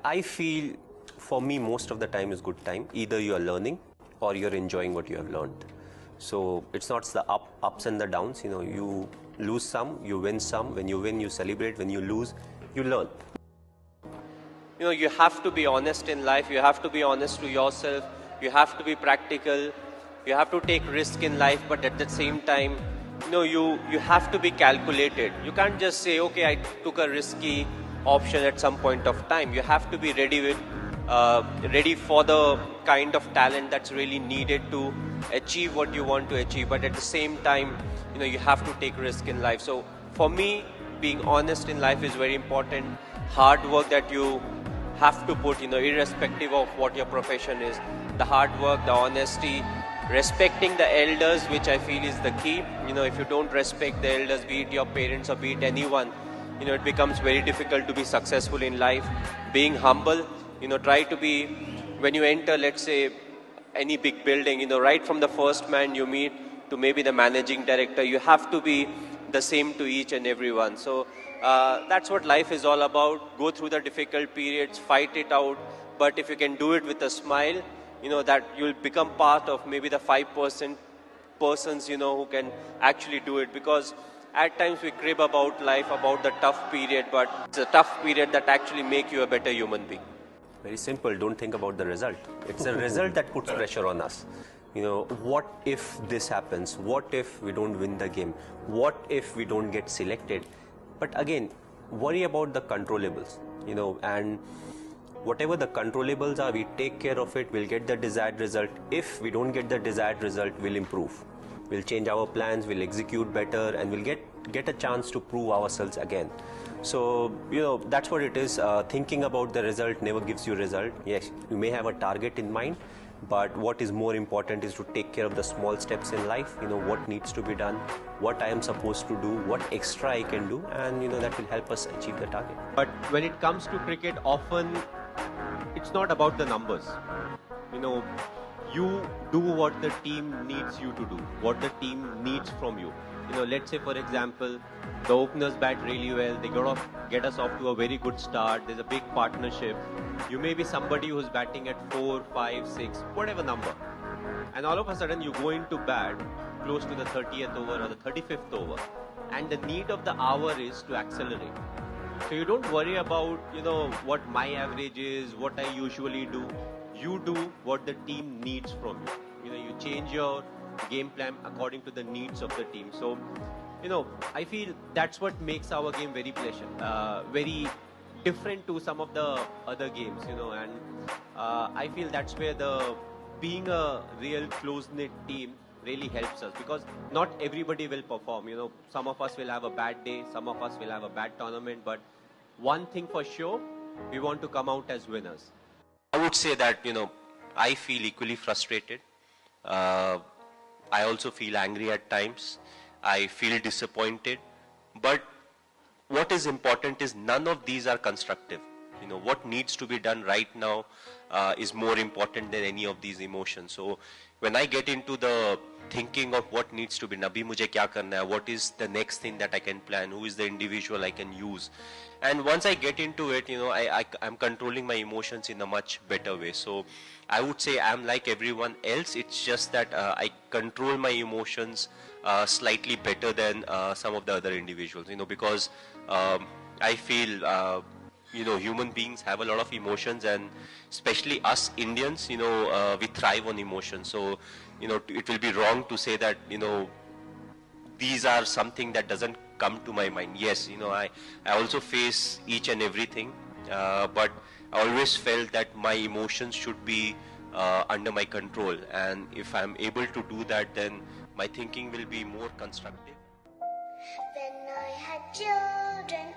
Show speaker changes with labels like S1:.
S1: I feel for me most of the time is good time. Either you are learning or you're enjoying what you have learned. So it's not the ups and the downs. You lose some, you win some. When you win, you celebrate. When you lose, you learn.
S2: You have to be honest in life. You have to be honest to yourself. You have to be practical. You have to take risk in life, but at the same time, you have to be calculated. You can't just say, okay, I took a risky option at some point of time. You have to be ready for the kind of talent that's really needed to achieve what you want to achieve. But at the same time, you have to take risk in life. So for me, being honest in life is very important. Hard work that you have to put, irrespective of what your profession is. The hard work, the honesty, respecting the elders, which I feel is the key. If you don't respect the elders, be it your parents or be it anyone, it becomes very difficult to be successful in life. Being humble, try to be, when you enter, let's say, any big building, right from the first man you meet to maybe the managing director, you have to be the same to each and everyone. So that's what life is all about. Go through the difficult periods, fight it out, but if you can do it with a smile, that you'll become part of maybe the 5% persons, who can actually do it. Because at times we crib about life, about the tough period, but it's a tough period that actually make you a better human being.
S1: Very simple. Don't think about the result. It's the result that puts pressure on us. What if this happens? What if we don't win the game? What if we don't get selected? But again, worry about the controllables, and whatever the controllables are, we take care of it, we'll get the desired result. If we don't get the desired result, we'll improve. We'll change our plans, we'll execute better, and we'll get a chance to prove ourselves again. So, that's what it is. Thinking about the result never gives you result. Yes, you may have a target in mind, but what is more important is to take care of the small steps in life, what needs to be done, what I am supposed to do, what extra I can do, and that will help us achieve the target.
S2: But when it comes to cricket, often it's not about the numbers. You do what the team needs you to do, what the team needs from you. Let's say, for example, the openers bat really well, they get us off to a very good start, there's a big partnership. You may be somebody who's batting at 4, 5, 6, whatever number. And all of a sudden you go into bat close to the 30th over or the 35th over. And the need of the hour is to accelerate. So you don't worry about, what my average is, what I usually do. You do what the team needs from you. You change your game plan according to the needs of the team. So, I feel that's what makes our game very different to some of the other games, and I feel that's where being a real close-knit team really helps us, because not everybody will perform. Some of us will have a bad day, some of us will have a bad tournament, but one thing for sure, we want to come out as winners.
S1: I would say that, I feel equally frustrated. I also feel angry at times. I feel disappointed. But what is important is none of these are constructive. What needs to be done right now is more important than any of these emotions. So when I get into the thinking of what needs to be done, abhi mujhe kya karna hai, what is the next thing that I can plan, who is the individual I can use. And once I get into it, I'm controlling my emotions in a much better way. So I would say I'm like everyone else. It's just that I control my emotions slightly better than some of the other individuals, because I feel, human beings have a lot of emotions, and especially us Indians, we thrive on emotions. So, it will be wrong to say that, these are something that doesn't come to my mind. Yes, I also face each and everything, but I always felt that my emotions should be under my control. And if I'm able to do that, then my thinking will be more constructive.
S3: When I had children,